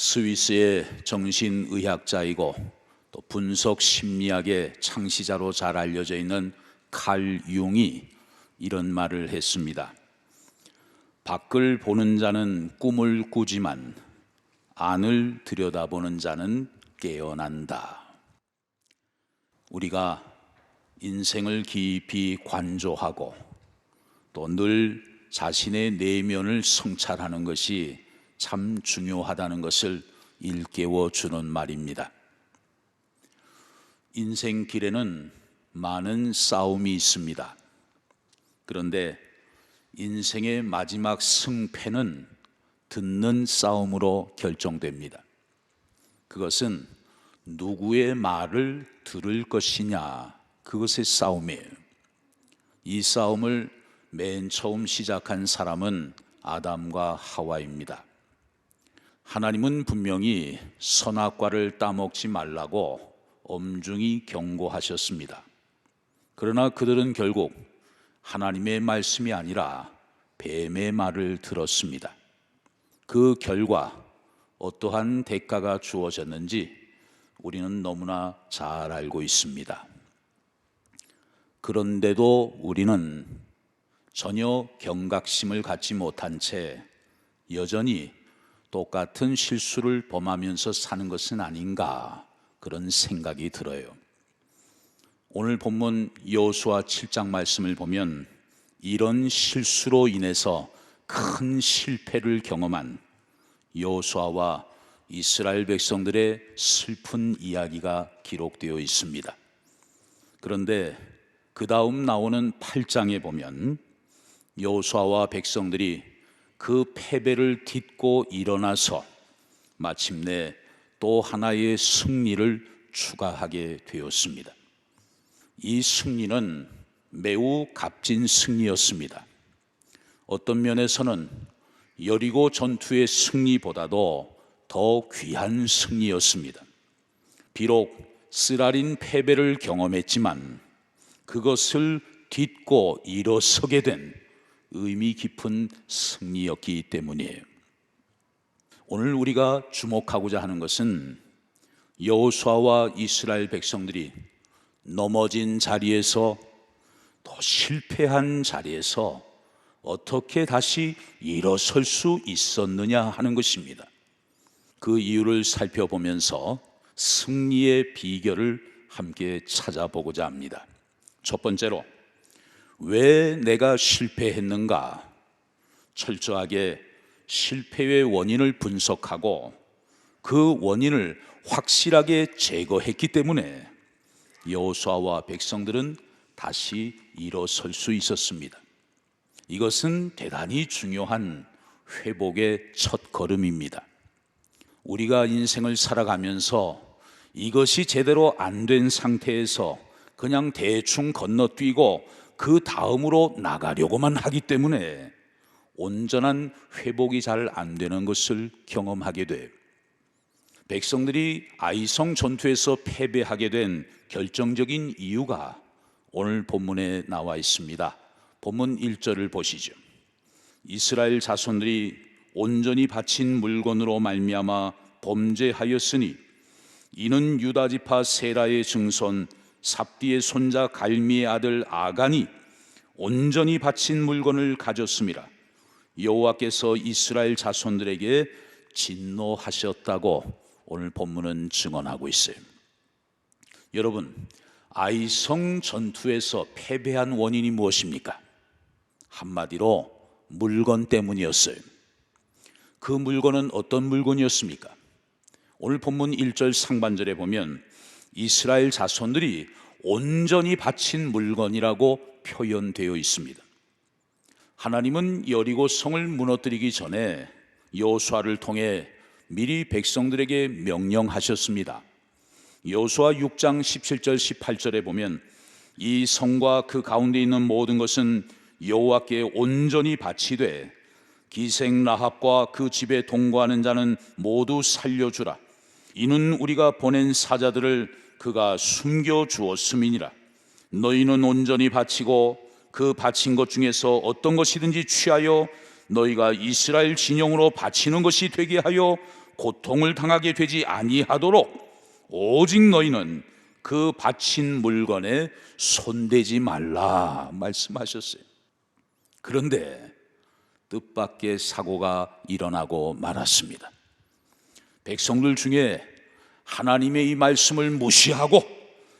스위스의 정신의학자이고 또 분석 심리학의 창시자로 잘 알려져 있는 칼 융이 이런 말을 했습니다. 밖을 보는 자는 꿈을 꾸지만 안을 들여다보는 자는 깨어난다. 우리가 인생을 깊이 관조하고 또 늘 자신의 내면을 성찰하는 것이 참 중요하다는 것을 일깨워 주는 말입니다. 인생길에는 많은 싸움이 있습니다. 그런데 인생의 마지막 승패는 듣는 싸움으로 결정됩니다. 그것은 누구의 말을 들을 것이냐, 그것의 싸움이에요. 이 싸움을 맨 처음 시작한 사람은 아담과 하와입니다. 하나님은 분명히 선악과를 따먹지 말라고 엄중히 경고하셨습니다. 그러나 그들은 결국 하나님의 말씀이 아니라 뱀의 말을 들었습니다. 그 결과 어떠한 대가가 주어졌는지 우리는 너무나 잘 알고 있습니다. 그런데도 우리는 전혀 경각심을 갖지 못한 채 여전히 똑같은 실수를 범하면서 사는 것은 아닌가, 그런 생각이 들어요. 오늘 본문 여호수아 7장 말씀을 보면 이런 실수로 인해서 큰 실패를 경험한 여호수아와 이스라엘 백성들의 슬픈 이야기가 기록되어 있습니다. 그런데 그 다음 나오는 8장에 보면 여호수아와 백성들이 그 패배를 딛고 일어나서 마침내 또 하나의 승리를 추가하게 되었습니다. 이 승리는 매우 값진 승리였습니다. 어떤 면에서는 여리고 전투의 승리보다도 더 귀한 승리였습니다. 비록 쓰라린 패배를 경험했지만 그것을 딛고 일어서게 된 의미 깊은 승리였기 때문이에요. 오늘 우리가 주목하고자 하는 것은 여호수아와 이스라엘 백성들이 넘어진 자리에서, 또 실패한 자리에서 어떻게 다시 일어설 수 있었느냐 하는 것입니다. 그 이유를 살펴보면서 승리의 비결을 함께 찾아보고자 합니다. 첫 번째로, 왜 내가 실패했는가? 철저하게 실패의 원인을 분석하고 그 원인을 확실하게 제거했기 때문에 여호수아와 백성들은 다시 일어설 수 있었습니다. 이것은 대단히 중요한 회복의 첫 걸음입니다. 우리가 인생을 살아가면서 이것이 제대로 안 된 상태에서 그냥 대충 건너뛰고 그 다음으로 나가려고만 하기 때문에 온전한 회복이 잘 안 되는 것을 경험하게 돼요. 백성들이 아이성 전투에서 패배하게 된 결정적인 이유가 오늘 본문에 나와 있습니다. 본문 1절을 보시죠. 이스라엘 자손들이 온전히 바친 물건으로 말미암아 범죄하였으니 이는 유다 지파 세라의 증손 삽디의 손자 갈미의 아들 아간이 온전히 바친 물건을 가졌음이라. 여호와께서 이스라엘 자손들에게 진노하셨다고 오늘 본문은 증언하고 있어요. 여러분, 아이성 전투에서 패배한 원인이 무엇입니까? 한마디로 물건 때문이었어요. 그 물건은 어떤 물건이었습니까? 오늘 본문 1절 상반절에 보면 이스라엘 자손들이 온전히 바친 물건이라고 표현되어 있습니다. 하나님은 여리고 성을 무너뜨리기 전에 여호수아를 통해 미리 백성들에게 명령하셨습니다. 여호수아 6장 17절 18절에 보면 이 성과 그 가운데 있는 모든 것은 여호와께 온전히 바치되 기생 라합과 그 집에 동거하는 자는 모두 살려주라. 이는 우리가 보낸 사자들을 그가 숨겨 주었음이니라. 너희는 온전히 바치고 그 바친 것 중에서 어떤 것이든지 취하여 너희가 이스라엘 진영으로 바치는 것이 되게 하여 고통을 당하게 되지 아니하도록 오직 너희는 그 바친 물건에 손대지 말라 말씀하셨어요. 그런데 뜻밖의 사고가 일어나고 말았습니다. 백성들 중에 하나님의 이 말씀을 무시하고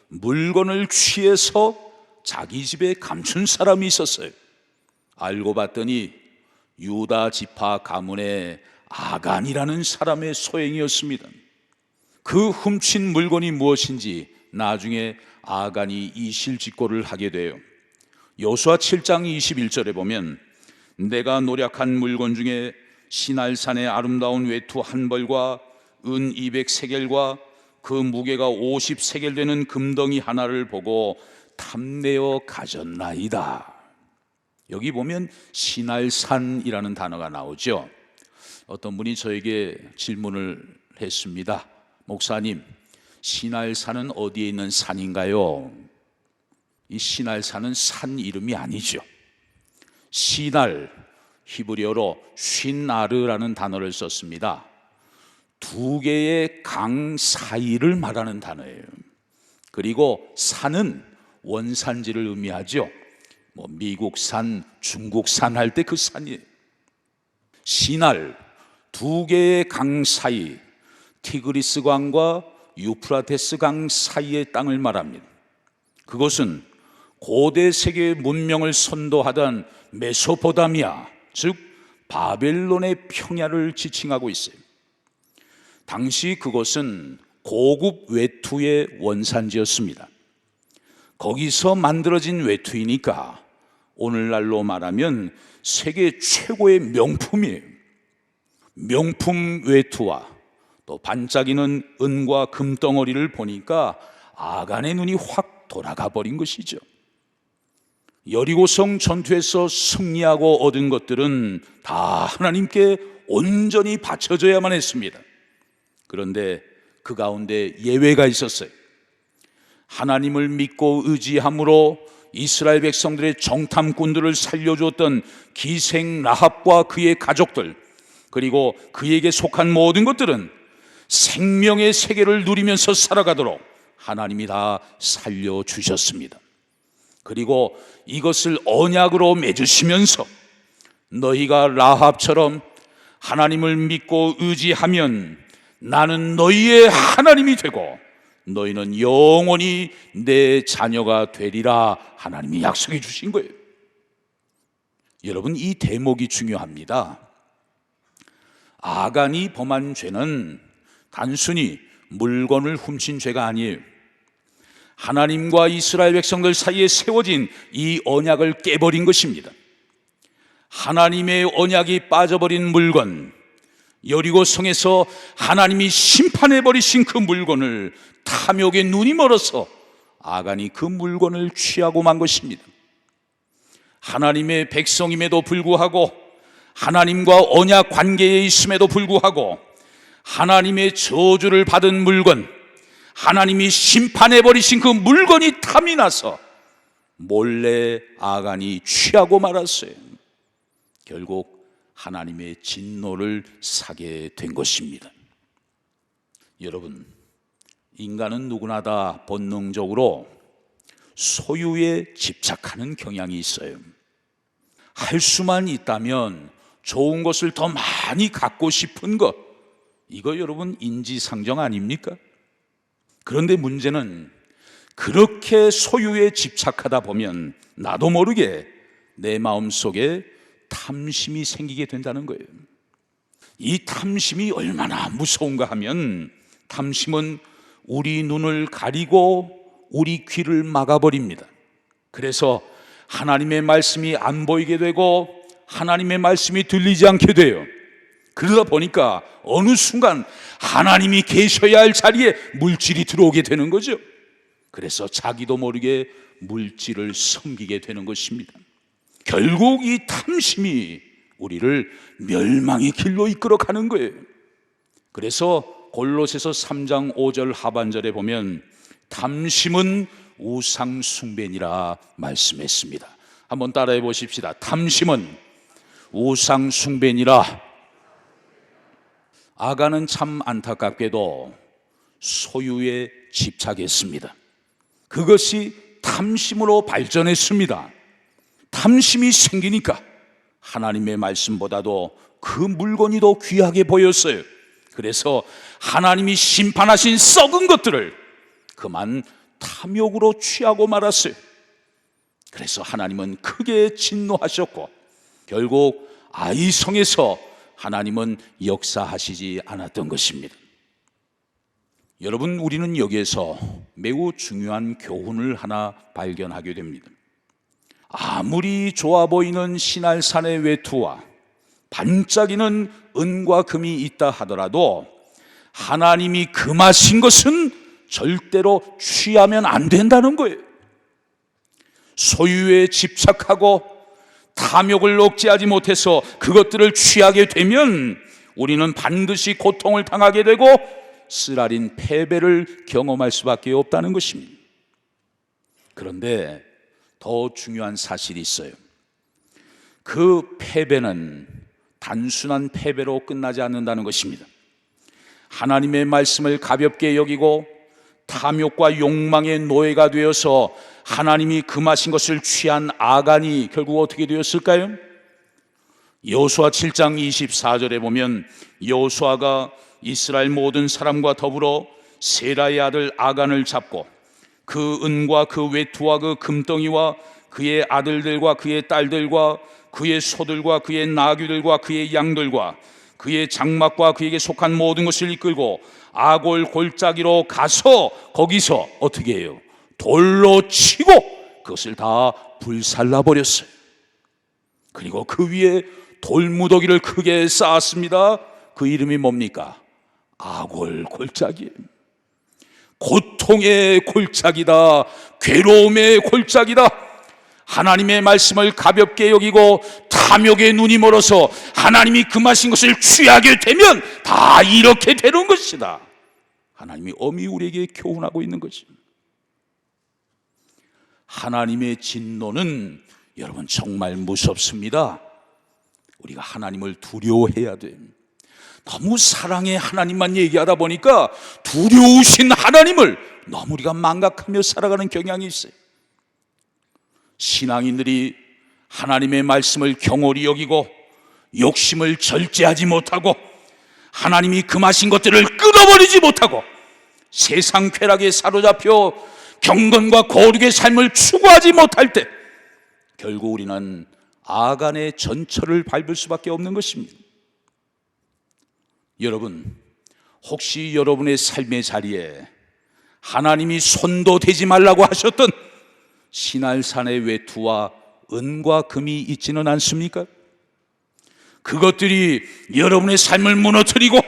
물건을 취해서 자기 집에 감춘 사람이 있었어요. 알고 봤더니 유다 지파 가문의 아간이라는 사람의 소행이었습니다. 그 훔친 물건이 무엇인지 나중에 아간이 이실직고를 하게 돼요. 여호수아 7장 21절에 보면 내가 노력한 물건 중에 시날산의 아름다운 외투 한 벌과 은 200세겔과 그 무게가 50세겔 되는 금덩이 하나를 보고 탐내어 가졌나이다. 여기 보면 시날산이라는 단어가 나오죠. 어떤 분이 저에게 질문을 했습니다. 목사님, 시날산은 어디에 있는 산인가요? 이 시날산은 산 이름이 아니죠. 시날, 히브리어로 쉰나르라는 단어를 썼습니다. 두 개의 강 사이를 말하는 단어예요. 그리고 산은 원산지를 의미하죠. 미국산, 중국산 할 때 그 산이에요. 시날, 두 개의 강 사이, 티그리스 강과 유프라테스 강 사이의 땅을 말합니다. 그것은 고대 세계의 문명을 선도하던 메소포타미아, 즉 바벨론의 평야를 지칭하고 있어요. 당시 그것은 고급 외투의 원산지였습니다. 거기서 만들어진 외투이니까 오늘날로 말하면 세계 최고의 명품이에요. 명품 외투와 또 반짝이는 은과 금덩어리를 보니까 아간의 눈이 확 돌아가 버린 것이죠. 여리고성 전투에서 승리하고 얻은 것들은 다 하나님께 온전히 바쳐져야만 했습니다. 그런데 그 가운데 예외가 있었어요. 하나님을 믿고 의지함으로 이스라엘 백성들의 정탐꾼들을 살려주었던 기생 라합과 그의 가족들, 그리고 그에게 속한 모든 것들은 생명의 세계를 누리면서 살아가도록 하나님이 다 살려주셨습니다. 그리고 이것을 언약으로 맺으시면서 너희가 라합처럼 하나님을 믿고 의지하면 나는 너희의 하나님이 되고 너희는 영원히 내 자녀가 되리라 하나님이 약속해 주신 거예요. 여러분, 이 대목이 중요합니다. 아간이 범한 죄는 단순히 물건을 훔친 죄가 아니에요. 하나님과 이스라엘 백성들 사이에 세워진 이 언약을 깨버린 것입니다. 하나님의 언약이 빠져버린 물건, 여리고 성에서 하나님이 심판해버리신 그 물건을 탐욕의 눈이 멀어서 아간이 그 물건을 취하고 만 것입니다. 하나님의 백성임에도 불구하고, 하나님과 언약 관계에 있음에도 불구하고 하나님의 저주를 받은 물건, 하나님이 심판해버리신 그 물건이 탐이 나서 몰래 아간이 취하고 말았어요. 결국 하나님의 진노를 사게 된 것입니다. 여러분, 인간은 누구나 다 본능적으로 소유에 집착하는 경향이 있어요. 할 수만 있다면 좋은 것을 더 많이 갖고 싶은 것, 이거 여러분 인지상정 아닙니까? 그런데 문제는 그렇게 소유에 집착하다 보면 나도 모르게 내 마음속에 탐심이 생기게 된다는 거예요. 이 탐심이 얼마나 무서운가 하면, 탐심은 우리 눈을 가리고 우리 귀를 막아버립니다. 그래서 하나님의 말씀이 안 보이게 되고 하나님의 말씀이 들리지 않게 돼요. 그러다 보니까 어느 순간 하나님이 계셔야 할 자리에 물질이 들어오게 되는 거죠. 그래서 자기도 모르게 물질을 섬기게 되는 것입니다. 결국 이 탐심이 우리를 멸망의 길로 이끌어가는 거예요. 그래서 골로새서 3장 5절 하반절에 보면 탐심은 우상 숭배니라 말씀했습니다. 한번 따라해 보십시다. 탐심은 우상 숭배니라. 아간은 참 안타깝게도 소유에 집착했습니다. 그것이 탐심으로 발전했습니다. 탐심이 생기니까 하나님의 말씀보다도 그 물건이 더 귀하게 보였어요. 그래서 하나님이 심판하신 썩은 것들을 그만 탐욕으로 취하고 말았어요. 그래서 하나님은 크게 진노하셨고 결국 아이성에서 하나님은 역사하시지 않았던 것입니다. 여러분, 우리는 여기에서 매우 중요한 교훈을 하나 발견하게 됩니다. 아무리 좋아 보이는 시날산의 외투와 반짝이는 은과 금이 있다 하더라도 하나님이 금하신 것은 절대로 취하면 안 된다는 거예요. 소유에 집착하고 탐욕을 억제하지 못해서 그것들을 취하게 되면 우리는 반드시 고통을 당하게 되고 쓰라린 패배를 경험할 수밖에 없다는 것입니다. 그런데 더 중요한 사실이 있어요. 그 패배는 단순한 패배로 끝나지 않는다는 것입니다. 하나님의 말씀을 가볍게 여기고 탐욕과 욕망의 노예가 되어서 하나님이 금하신 것을 취한 아간이 결국 어떻게 되었을까요? 여호수아 7장 24절에 보면 여호수아가 이스라엘 모든 사람과 더불어 세라의 아들 아간을 잡고 그 은과 그 외투와 그 금덩이와 그의 아들들과 그의 딸들과 그의 소들과 그의 나귀들과 그의 양들과 그의 장막과 그에게 속한 모든 것을 이끌고 아골 골짜기로 가서 거기서 어떻게 해요? 돌로 치고 그것을 다 불살라 버렸어요. 그리고 그 위에 돌무더기를 크게 쌓았습니다. 그 이름이 뭡니까? 아골 골짜기. 고통의 골짜기다. 괴로움의 골짜기다. 하나님의 말씀을 가볍게 여기고 탐욕의 눈이 멀어서 하나님이 금하신 것을 취하게 되면 다 이렇게 되는 것이다. 하나님이 엄히 우리에게 교훈하고 있는 것입니다. 하나님의 진노는 여러분 정말 무섭습니다. 우리가 하나님을 두려워해야 돼요. 너무 사랑의 하나님만 얘기하다 보니까 두려우신 하나님을 너무 우리가 망각하며 살아가는 경향이 있어요. 신앙인들이 하나님의 말씀을 경홀히 여기고 욕심을 절제하지 못하고 하나님이 금하신 것들을 끊어버리지 못하고 세상 쾌락에 사로잡혀 경건과 거룩의 삶을 추구하지 못할 때 결국 우리는 아간의 전철을 밟을 수밖에 없는 것입니다. 여러분, 혹시 여러분의 삶의 자리에 하나님이 손도 대지 말라고 하셨던 시날산의 외투와 은과 금이 있지는 않습니까? 그것들이 여러분의 삶을 무너뜨리고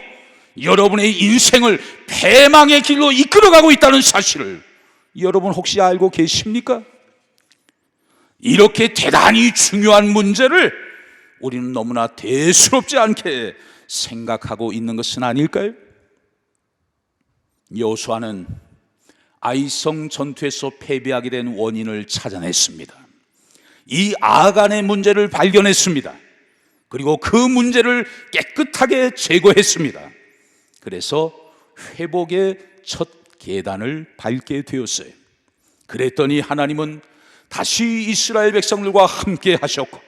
여러분의 인생을 패망의 길로 이끌어가고 있다는 사실을 여러분 혹시 알고 계십니까? 이렇게 대단히 중요한 문제를 우리는 너무나 대수롭지 않게 생각하고 있는 것은 아닐까요? 여호수아는 아이성 전투에서 패배하게 된 원인을 찾아냈습니다. 이 아간의 문제를 발견했습니다. 그리고 그 문제를 깨끗하게 제거했습니다. 그래서 회복의 첫 계단을 밟게 되었어요. 그랬더니 하나님은 다시 이스라엘 백성들과 함께 하셨고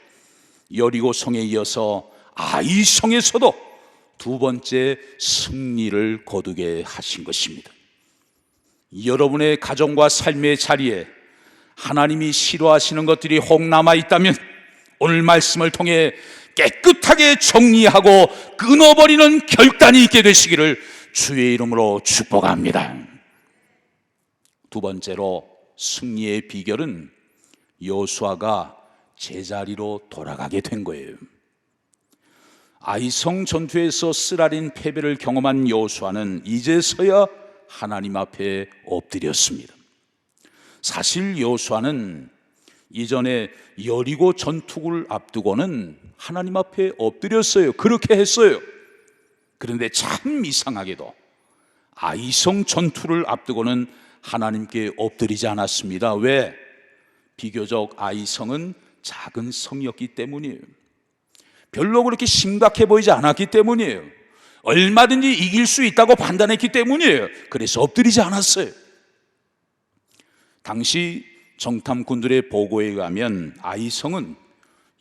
여리고 성에 이어서 아이성에서도 두 번째 승리를 거두게 하신 것입니다. 여러분의 가정과 삶의 자리에 하나님이 싫어하시는 것들이 혹 남아있다면 오늘 말씀을 통해 깨끗하게 정리하고 끊어버리는 결단이 있게 되시기를 주의 이름으로 축복합니다. 두 번째로 승리의 비결은 여호수아가 제자리로 돌아가게 된 거예요. 아이성 전투에서 쓰라린 패배를 경험한 여호수아는 이제서야 하나님 앞에 엎드렸습니다. 사실 여호수아는 이전에 여리고 전투를 앞두고는 하나님 앞에 엎드렸어요. 그렇게 했어요. 그런데 참 이상하게도 아이성 전투를 앞두고는 하나님께 엎드리지 않았습니다. 왜? 비교적 아이성은 작은 성이었기 때문이에요. 별로 그렇게 심각해 보이지 않았기 때문이에요. 얼마든지 이길 수 있다고 판단했기 때문이에요. 그래서 엎드리지 않았어요. 당시 정탐꾼들의 보고에 의하면 아이성은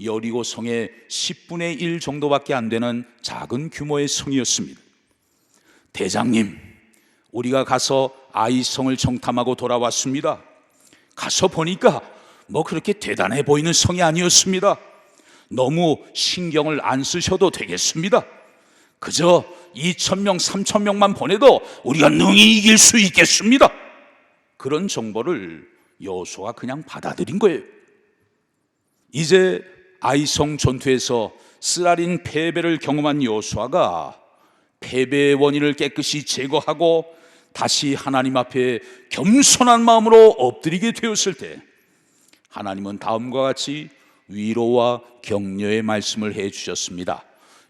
여리고 성의 10분의 1 정도밖에 안 되는 작은 규모의 성이었습니다. 대장님, 우리가 가서 아이성을 정탐하고 돌아왔습니다. 가서 보니까 뭐 그렇게 대단해 보이는 성이 아니었습니다. 너무 신경을 안 쓰셔도 되겠습니다. 그저 2,000명, 3,000명만 보내도 우리가 능히 이길 수 있겠습니다. 그런 정보를 여호수아가 그냥 받아들인 거예요. 이제 아이성 전투에서 쓰라린 패배를 경험한 여호수아가 패배의 원인을 깨끗이 제거하고 다시 하나님 앞에 겸손한 마음으로 엎드리게 되었을 때 하나님은 다음과 같이 위로와 격려의 말씀을 해주셨습니다.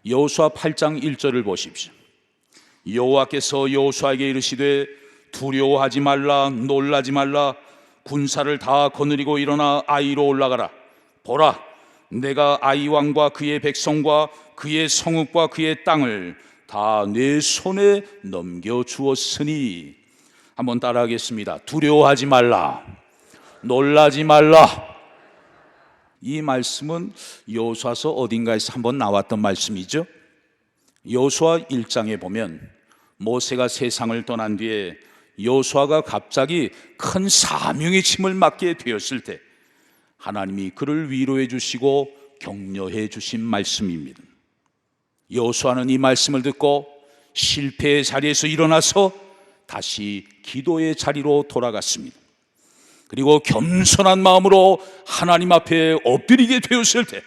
여호수아 8장 1절을 보십시오. 여호와께서 여호수아에게 이르시되 두려워하지 말라, 놀라지 말라. 군사를 다 거느리고 일어나 아이로 올라가라. 보라, 내가 아이 왕과 그의 백성과 그의 성읍과 그의 땅을 다 내 손에 넘겨주었으니. 한번 따라하겠습니다. 두려워하지 말라, 놀라지 말라. 이 말씀은 여호수아서 어딘가에서 한번 나왔던 말씀이죠. 여호수아 1장에 보면 모세가 세상을 떠난 뒤에 여호수아가 갑자기 큰 사명의 짐을 맡게 되었을 때 하나님이 그를 위로해 주시고 격려해 주신 말씀입니다. 여호수아는 이 말씀을 듣고 실패의 자리에서 일어나서 다시 기도의 자리로 돌아갔습니다. 그리고 겸손한 마음으로 하나님 앞에 엎드리게 되었을 때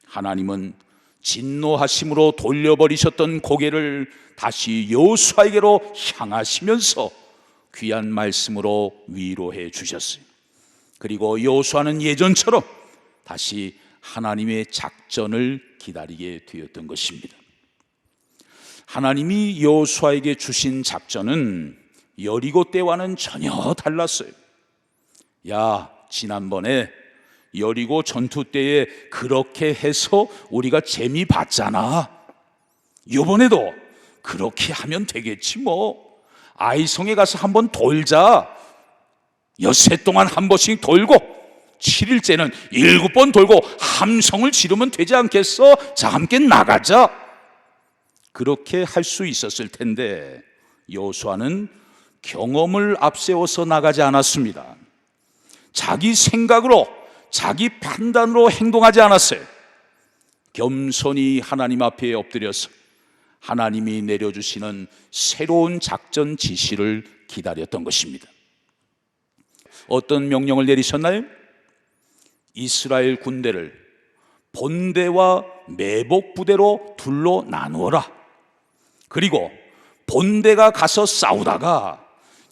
하나님은 진노하심으로 돌려버리셨던 고개를 다시 여호수아에게로 향하시면서 귀한 말씀으로 위로해 주셨어요. 그리고 여호수아는 예전처럼 다시 하나님의 작전을 기다리게 되었던 것입니다. 하나님이 여호수아에게 주신 작전은 여리고 때와는 전혀 달랐어요. 야, 지난번에 여리고 전투 때에 그렇게 해서 우리가 재미 봤잖아. 이번에도 그렇게 하면 되겠지 뭐. 아이성에 가서 한번 돌자. 엿새 동안 한 번씩 돌고 7일째는 7번 돌고 함성을 지르면 되지 않겠어? 자, 함께 나가자. 그렇게 할 수 있었을 텐데 여호수아는 경험을 앞세워서 나가지 않았습니다. 자기 생각으로, 자기 판단으로 행동하지 않았어요. 겸손히 하나님 앞에 엎드려서 하나님이 내려주시는 새로운 작전 지시를 기다렸던 것입니다. 어떤 명령을 내리셨나요? 이스라엘 군대를 본대와 매복 부대로 둘로 나누어라. 그리고 본대가 가서 싸우다가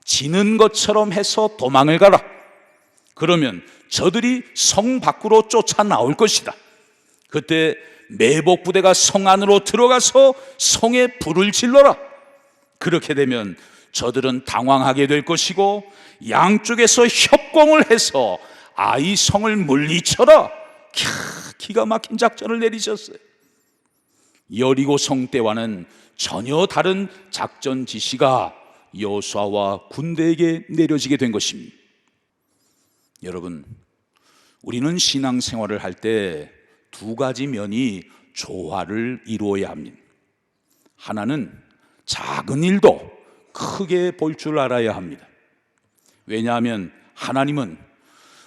지는 것처럼 해서 도망을 가라. 그러면 저들이 성 밖으로 쫓아 나올 것이다. 그때 매복 부대가 성 안으로 들어가서 성에 불을 질러라. 그렇게 되면 저들은 당황하게 될 것이고 양쪽에서 협공을 해서 아이 성을 물리쳐라. 기가 막힌 작전을 내리셨어요. 여리고 성 때와는 전혀 다른 작전 지시가 여호수아와 군대에게 내려지게 된 것입니다. 여러분, 우리는 신앙생활을 할 때 두 가지 면이 조화를 이루어야 합니다. 하나는 작은 일도 크게 볼 줄 알아야 합니다. 왜냐하면 하나님은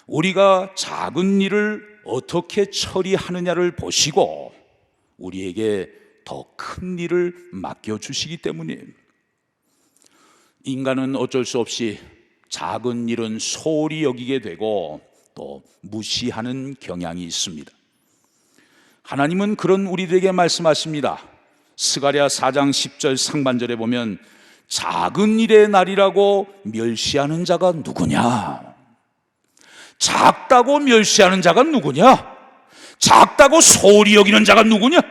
우리가 작은 일을 어떻게 처리하느냐를 보시고 우리에게 더 큰 일을 맡겨주시기 때문이에요. 인간은 어쩔 수 없이 작은 일은 소홀히 여기게 되고 또 무시하는 경향이 있습니다. 하나님은 그런 우리들에게 말씀하십니다. 스가랴 4장 10절 상반절에 보면 작은 일의 날이라고 멸시하는 자가 누구냐? 작다고 멸시하는 자가 누구냐? 작다고 소홀히 여기는 자가 누구냐?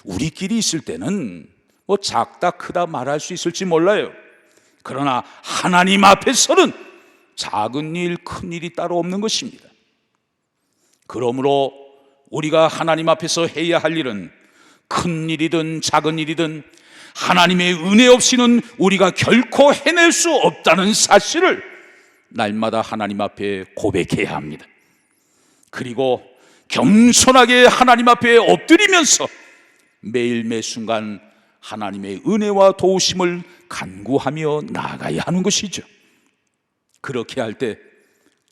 우리끼리 있을 때는 뭐 작다 크다 말할 수 있을지 몰라요. 그러나 하나님 앞에서는 작은 일, 큰 일이 따로 없는 것입니다. 그러므로 우리가 하나님 앞에서 해야 할 일은 큰 일이든 작은 일이든 하나님의 은혜 없이는 우리가 결코 해낼 수 없다는 사실을 날마다 하나님 앞에 고백해야 합니다. 그리고 겸손하게 하나님 앞에 엎드리면서 매일 매순간 하나님의 은혜와 도우심을 간구하며 나아가야 하는 것이죠. 그렇게 할 때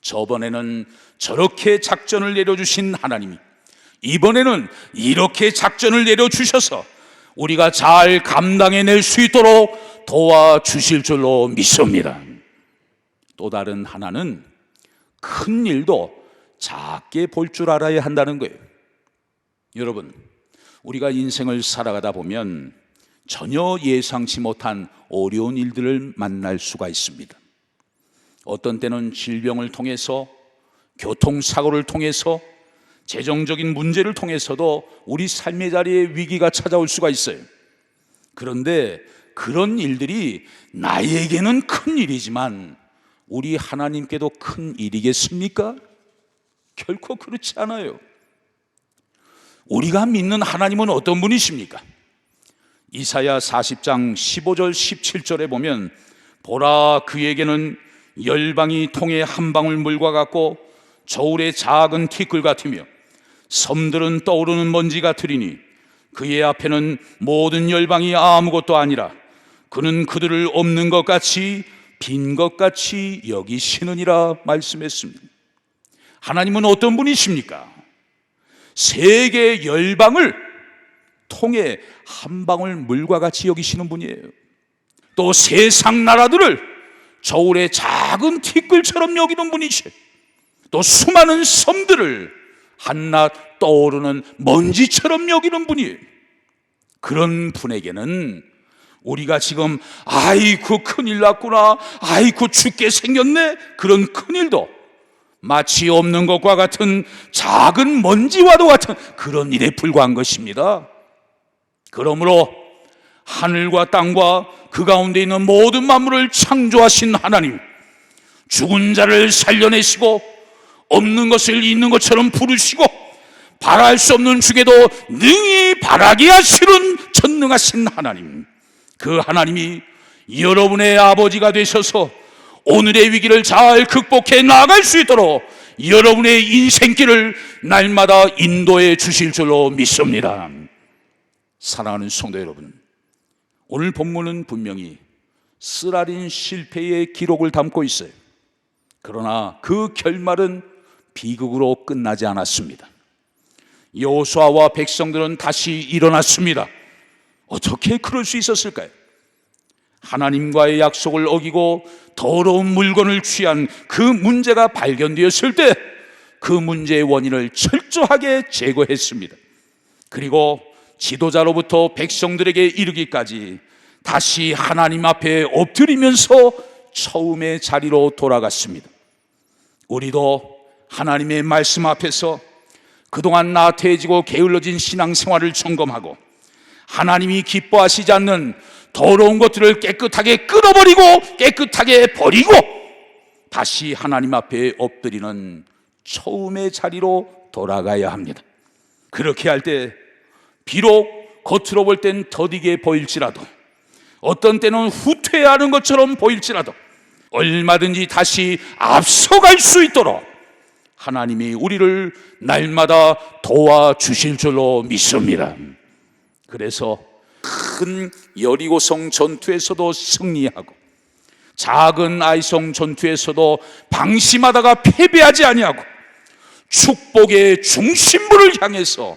저번에는 저렇게 작전을 내려주신 하나님이 이번에는 이렇게 작전을 내려주셔서 우리가 잘 감당해낼 수 있도록 도와주실 줄로 믿습니다. 또 다른 하나는 큰 일도 작게 볼 줄 알아야 한다는 거예요. 여러분, 우리가 인생을 살아가다 보면 전혀 예상치 못한 어려운 일들을 만날 수가 있습니다. 어떤 때는 질병을 통해서, 교통사고를 통해서, 재정적인 문제를 통해서도 우리 삶의 자리에 위기가 찾아올 수가 있어요. 그런데 그런 일들이 나에게는 큰 일이지만 우리 하나님께도 큰 일이겠습니까? 결코 그렇지 않아요. 우리가 믿는 하나님은 어떤 분이십니까? 이사야 40장 15절 17절에 보면 보라, 그에게는 열방이 통에 한 방울 물과 같고 저울의 작은 티끌 같으며 섬들은 떠오르는 먼지 같으리니 그의 앞에는 모든 열방이 아무것도 아니라 그는 그들을 없는 것 같이 빈 것 같이 여기시느니라 말씀했습니다. 하나님은 어떤 분이십니까? 세계 열방을 통에 한 방울 물과 같이 여기시는 분이에요. 또 세상 나라들을 저울의 작은 티끌처럼 여기는 분이시에요. 또 수많은 섬들을 한낱 떠오르는 먼지처럼 여기는 분이에요. 그런 분에게는 우리가 지금 아이고 큰일 났구나, 아이고 죽게 생겼네, 그런 큰일도 마치 없는 것과 같은 작은 먼지와도 같은 그런 일에 불과한 것입니다. 그러므로 하늘과 땅과 그 가운데 있는 모든 만물을 창조하신 하나님, 죽은 자를 살려내시고 없는 것을 있는 것처럼 부르시고 바랄 수 없는 중에도 능히 바라게 하시는 전능하신 하나님, 그 하나님이 여러분의 아버지가 되셔서 오늘의 위기를 잘 극복해 나아갈 수 있도록 여러분의 인생길을 날마다 인도해 주실 줄로 믿습니다. 사랑하는 성도 여러분, 오늘 본문은 분명히 쓰라린 실패의 기록을 담고 있어요. 그러나 그 결말은 비극으로 끝나지 않았습니다. 여호수아와 백성들은 다시 일어났습니다. 어떻게 그럴 수 있었을까요? 하나님과의 약속을 어기고 더러운 물건을 취한 그 문제가 발견되었을 때 그 문제의 원인을 철저하게 제거했습니다. 그리고 지도자로부터 백성들에게 이르기까지 다시 하나님 앞에 엎드리면서 처음의 자리로 돌아갔습니다. 우리도 하나님의 말씀 앞에서 그동안 나태해지고 게을러진 신앙생활을 점검하고 하나님이 기뻐하시지 않는 더러운 것들을 깨끗하게 끊어버리고 깨끗하게 버리고 다시 하나님 앞에 엎드리는 처음의 자리로 돌아가야 합니다. 그렇게 할 때 비록 겉으로 볼 땐 더디게 보일지라도, 어떤 때는 후퇴하는 것처럼 보일지라도 얼마든지 다시 앞서갈 수 있도록 하나님이 우리를 날마다 도와주실 줄로 믿습니다. 그래서 큰 여리고성 전투에서도 승리하고 작은 아이성 전투에서도 방심하다가 패배하지 아니하고 축복의 중심부를 향해서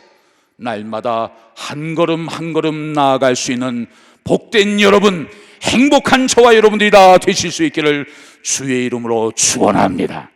날마다 한 걸음 한 걸음 나아갈 수 있는 복된 여러분, 행복한 저와 여러분들이 다 되실 수 있기를 주의 이름으로 축원합니다.